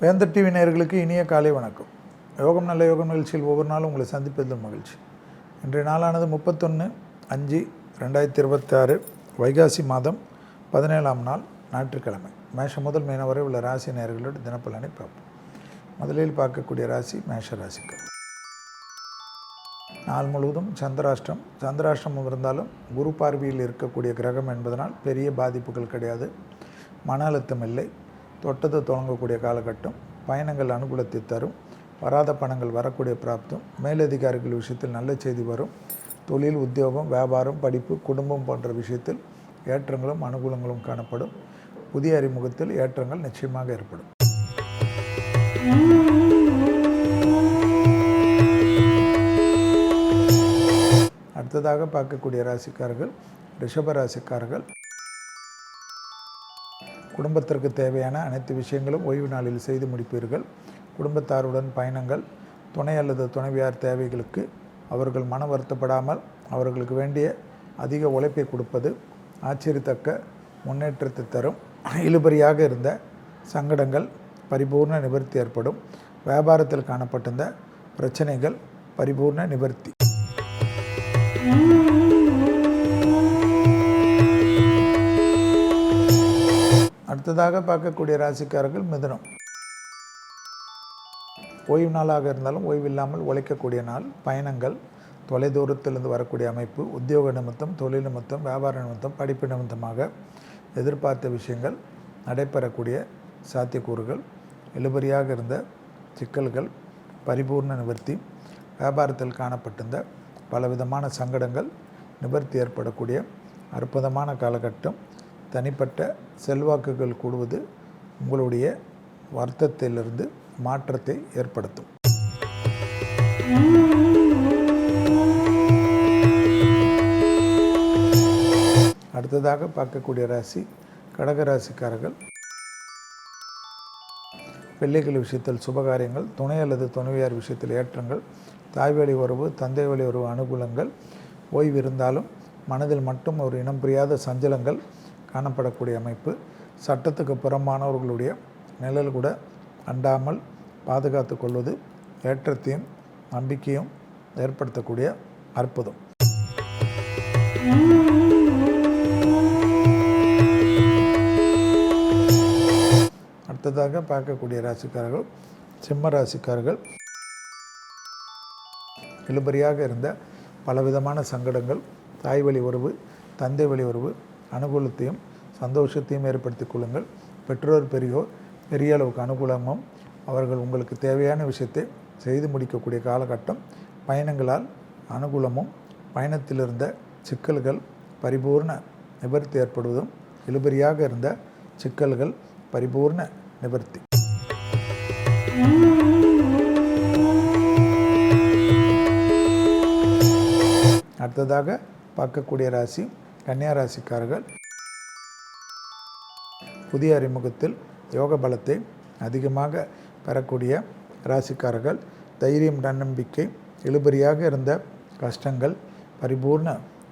வேந்தர் டிவி நேயர்களுக்கு இனிய காலை வணக்கம். யோகம் நல்ல யோகம் நிகழ்ச்சியில் ஒவ்வொரு நாளும் உங்களை சந்திப்பதில் மகிழ்ச்சி. இன்றைய நாளானது 31/5/2026 வைகாசி மாதம் 17ஆம் நாள் ஞாயிற்றுக்கிழமை. மேஷம் முதல் மீனம் வரை உள்ள ராசி நேயர்களோட தினப்பலனை பார்ப்போம். முதலில் பார்க்கக்கூடிய ராசி மேஷ ராசிக்கு. நாள் முழுவதும் சந்திராஷ்டிரம் இருந்தாலும் குரு பார்வையில் இருக்கக்கூடிய கிரகம் என்பதனால் பெரிய பாதிப்புகள் கிடையாது. மன அழுத்தம் இல்லை. தொட்டது தொடங்கக்கூடிய காலகட்டம். பயணங்கள் அனுகூலத்தை தரும். வராத பணங்கள் வரக்கூடிய பிராப்தம். மேலதிகாரிகள் விஷயத்தில் நல்ல செய்தி வரும். தொழில், உத்தியோகம், வியாபாரம், படிப்பு, குடும்பம் போன்ற விஷயத்தில் ஏற்றங்களும் அனுகூலங்களும் காணப்படும். புதிய அறிமுகத்தில் ஏற்றங்கள் நிச்சயமாக ஏற்படும். அடுத்ததாக பார்க்கக்கூடிய ராசிக்காரர்கள் ரிஷப ராசிக்காரர்கள். குடும்பத்திற்கு தேவையான அனைத்து விஷயங்களும் ஓய்வு நாளில் செய்து முடிப்பீர்கள். குடும்பத்தாருடன் பயணங்கள், துணை அல்லது துணைவியார் தேவைகளுக்கு அவர்கள் மன வருத்தப்படாமல் அவர்களுக்கு வேண்டிய அதிக உழைப்பை கொடுப்பது ஆச்சரியத்தக்க முன்னேற்றத்தை தரும். இழுபறியாக இருந்த சங்கடங்கள் பரிபூர்ண நிவர்த்தி ஏற்படும். வியாபாரத்தில் காணப்பட்டிருந்த பிரச்சனைகள் பரிபூர்ண நிவர்த்தி. அடுத்ததாக பார்க்கக்கூடிய ராசிக்காரர்கள் மிதுனம். ஓய்வு நாளாக இருந்தாலும் ஓய்வில்லாமல் உழைக்கக்கூடிய நாள். பயணங்கள், தொலைதூரத்திலிருந்து வரக்கூடிய அமைப்பு, உத்தியோக நிமித்தம், தொழில் நிமித்தம், வியாபார நிமித்தம், படிப்பு நிமித்தமாக எதிர்பார்த்த விஷயங்கள் நடைபெறக்கூடிய சாத்தியக்கூறுகள். இழுபறியாக இருந்த சிக்கல்கள் பரிபூர்ண நிவர்த்தி. வியாபாரத்தில் காணப்பட்டிருந்த பலவிதமான சங்கடங்கள் நிவர்த்தி ஏற்படக்கூடிய அற்புதமான காலகட்டம். தனிப்பட்ட செல்வாக்குகள் கூடுவது உங்களுடைய வர்த்தத்திலிருந்து மாற்றத்தை ஏற்படுத்தும். அடுத்ததாக பார்க்கக்கூடிய ராசி கடகராசிக்காரர்கள். பிள்ளைகள் விஷயத்தில் சுபகாரியங்கள், துணை அல்லது துணைவியார் விஷயத்தில் ஏற்றங்கள், தாய் வழி உறவு, தந்தை வழி உறவு அனுகூலங்கள். ஓய்வு இருந்தாலும் மனதில் மட்டும் ஒரு இனம் புரியாத சஞ்சலங்கள் காணப்படக்கூடிய அமைப்பு. சட்டத்துக்கு புறம்பானவர்களுடைய நிழல் கூட அண்டாமல் பாதுகாத்து கொள்வது ஏற்றத்தையும் நம்பிக்கையும் ஏற்படுத்தக்கூடிய அற்புதம். அடுத்ததாக பார்க்கக்கூடிய ராசிக்காரர்கள் சிம்ம ராசிக்காரர்கள். இழுபறியாக இருந்த பலவிதமான சங்கடங்கள், தாய் வழி உறவு, தந்தை வழி உறவு அனுகூலத்தையும் சந்தோஷத்தையும் ஏற்படுத்தி கொள்ளுங்கள். பெற்றோர் பெரியோர் பெரிய அளவுக்கு அனுகூலமும் அவர்கள் உங்களுக்கு தேவையான விஷயத்தை செய்து முடிக்கக்கூடிய காலகட்டம். பயணங்களால் அனுகூலமும் பயணத்திலிருந்த சிக்கல்கள் பரிபூர்ண நிவர்த்தி ஏற்படுவதும், இழுபறியாக இருந்த சிக்கல்கள் பரிபூர்ண நிவர்த்தி. அடுத்ததாக பார்க்கக்கூடிய ராசி கன்னியா ராசிக்காரர்கள். புதிய அறிமுகத்தில் யோக பலத்தை அதிகமாக பெறக்கூடிய ராசிக்காரர்கள். தைரியம், தன்னம்பிக்கை, இழுபறியாக இருந்த கஷ்டங்கள் பரிபூர்ண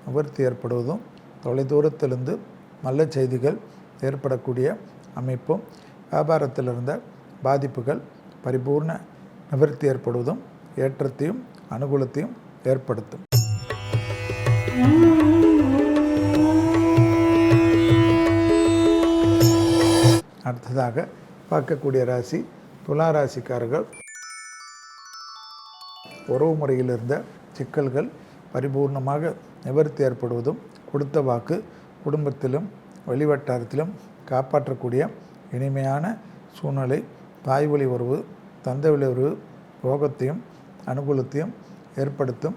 நிவர்த்தி ஏற்படுவதும், தொலைதூரத்திலிருந்து நல்ல செய்திகள் ஏற்படக்கூடிய அமைப்பும், வியாபாரத்தில் இருந்த பாதிப்புகள் பரிபூர்ண நிவர்த்தி ஏற்படுவதும் ஏற்றத்தையும் அனுகூலத்தையும் ஏற்படுத்தும். அடுத்ததாக பார்க்கக்கூடிய ராசி துலா ராசிக்காரர்கள். உறவு முறையில் இருந்த சிக்கல்கள் பரிபூர்ணமாக நிவர்த்தி ஏற்படுவதும், கொடுத்த வாக்கு குடும்பத்திலும் வெளிவட்டாரத்திலும் காப்பாற்றக்கூடிய இனிமையான சூழ்நிலை. தாய் வழி உறவு, தந்தை வழி உறவு யோகத்தையும் அனுகூலத்தையும் ஏற்படுத்தும்.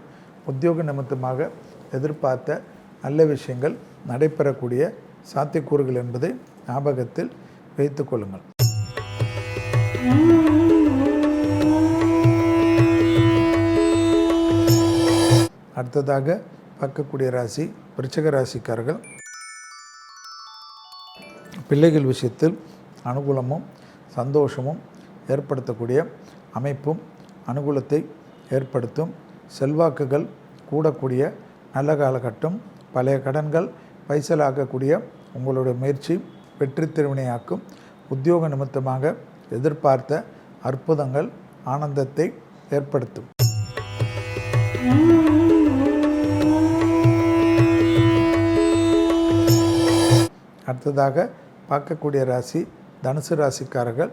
உத்தியோக நிமித்தமாக எதிர்பார்த்த நல்ல விஷயங்கள் நடைபெறக்கூடிய சாத்தியக்கூறுகள் என்பதை ஞாபகத்தில் வைத்துக் கொள்ளுங்கள். அடுத்ததாக பார்க்கக்கூடிய ராசி விருச்சிக ராசிக்காரர்கள். பிள்ளைகள் விஷயத்தில் அனுகூலமும் சந்தோஷமும் ஏற்படுத்தக்கூடிய அமைப்பும் அனுகூலத்தை ஏற்படுத்தும். செல்வாக்குகள் கூடக்கூடிய நல்ல காலகட்டம். பழைய கடன்கள் பைசலாக்கக்கூடிய உங்களுடைய முயற்சி வெற்றி திருவினையாக்கும். உத்தியோக நிமித்தமாக எதிர்பார்த்த அற்புதங்கள் ஆனந்தத்தை ஏற்படுத்தும். அடுத்ததாக பார்க்கக்கூடிய ராசி தனுசு ராசிக்காரர்கள்.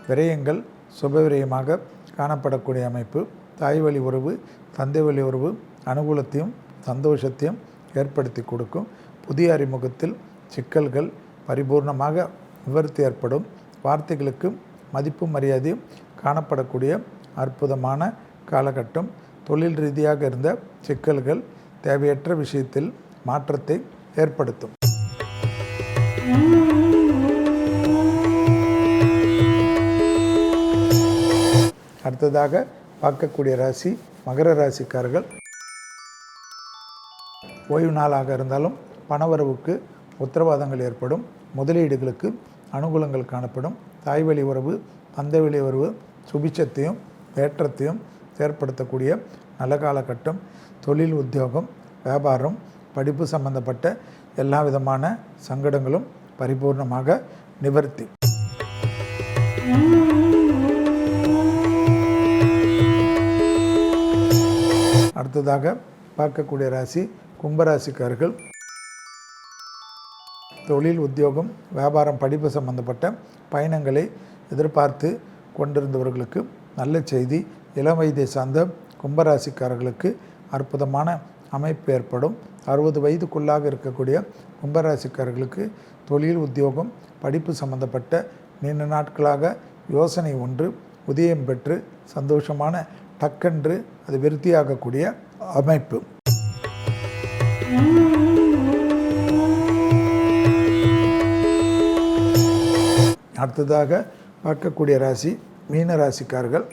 விரயங்கள் சுபவிரயமாக காணப்படக்கூடிய அமைப்பு. தாய் வழி உறவு, தந்தை வழி உறவு அனுகூலத்தையும் சந்தோஷத்தையும் ஏற்படுத்தி கொடுக்கும். புதிய அறிமுகத்தில் சிக்கல்கள் பரிபூர்ணமாக நிவர்த்தி ஏற்படும். வார்த்தைகளுக்கு மதிப்பு மரியாதையும் காணப்படக்கூடிய அற்புதமான காலகட்டம். தொழில் ரீதியாக இருந்த சிக்கல்கள் தேவையற்ற விஷயத்தில் மாற்றத்தை ஏற்படுத்தும். அடுத்ததாக பார்க்கக்கூடிய ராசி மகர ராசிக்காரர்கள். ஓய்வு நாளாக இருந்தாலும் பணவரவுக்கு உத்தரவாதங்கள் ஏற்படும். முதலீடுகளுக்கு அனுகூலங்கள் காணப்படும். தாய் வழி உறவு, தந்தை வழி உறவு சுபிட்சத்தையும் ஏற்றத்தையும் ஏற்படுத்தக்கூடிய நல்ல காலகட்டம். தொழில், உத்தியோகம், வியாபாரம், படிப்பு சம்பந்தப்பட்ட எல்லா விதமான சங்கடங்களும் பரிபூர்ணமாக நிவர்த்தி. அடுத்ததாக பார்க்கக்கூடிய ராசி கும்பராசிக்காரர்கள். தொழில், உத்தியோகம், வியாபாரம், படிப்பு சம்பந்தப்பட்ட பயணங்களை எதிர்பார்த்து கொண்டிருந்தவர்களுக்கு நல்ல செய்தி. இளம் வயதை சார்ந்த கும்பராசிக்காரர்களுக்கு அற்புதமான அமைப்பு ஏற்படும். 60 வயதுக்குள்ளாக இருக்கக்கூடிய கும்பராசிக்காரர்களுக்கு தொழில், உத்தியோகம், படிப்பு சம்பந்தப்பட்ட நீண்ட நாட்களாக யோசனை ஒன்று உதயம் பெற்று சந்தோஷமான டக்கென்று அது விருத்தியாகக்கூடிய அமைப்பு. அடுத்ததாக பார்க்கக்கூடிய ராசி மீன ராசிக்காரர்கள்.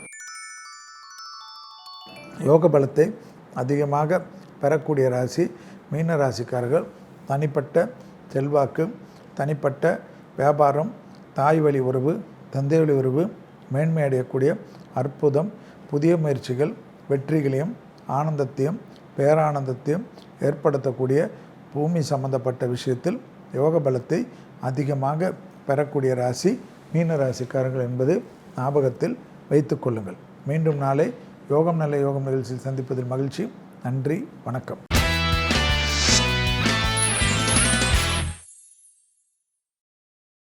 யோக பலத்தை அதிகமாக பெறக்கூடிய ராசி மீன ராசிக்காரர்கள். தனிப்பட்ட செல்வாக்கு, தனிப்பட்ட வியாபாரம், தாய் வழி உறவு, தந்தை வழி உறவு மேன்மை அடையக்கூடிய அற்புதம். புதிய முயற்சிகள் வெற்றிகளையும் ஆனந்தத்தையும் பேரானந்தத்தையும் ஏற்படுத்தக்கூடிய பூமி சம்பந்தப்பட்ட விஷயத்தில் யோக பலத்தை அதிகமாக பெறக்கூடிய ராசி மீன ராசிக்காரர்கள் என்பது ஞாபகத்தில் வைத்து கொள்ளுங்கள். மீண்டும் நாளை யோகம் நல்ல யோகம் நிகழ்ச்சியில் சந்திப்பதில் மகிழ்ச்சி. நன்றி, வணக்கம்.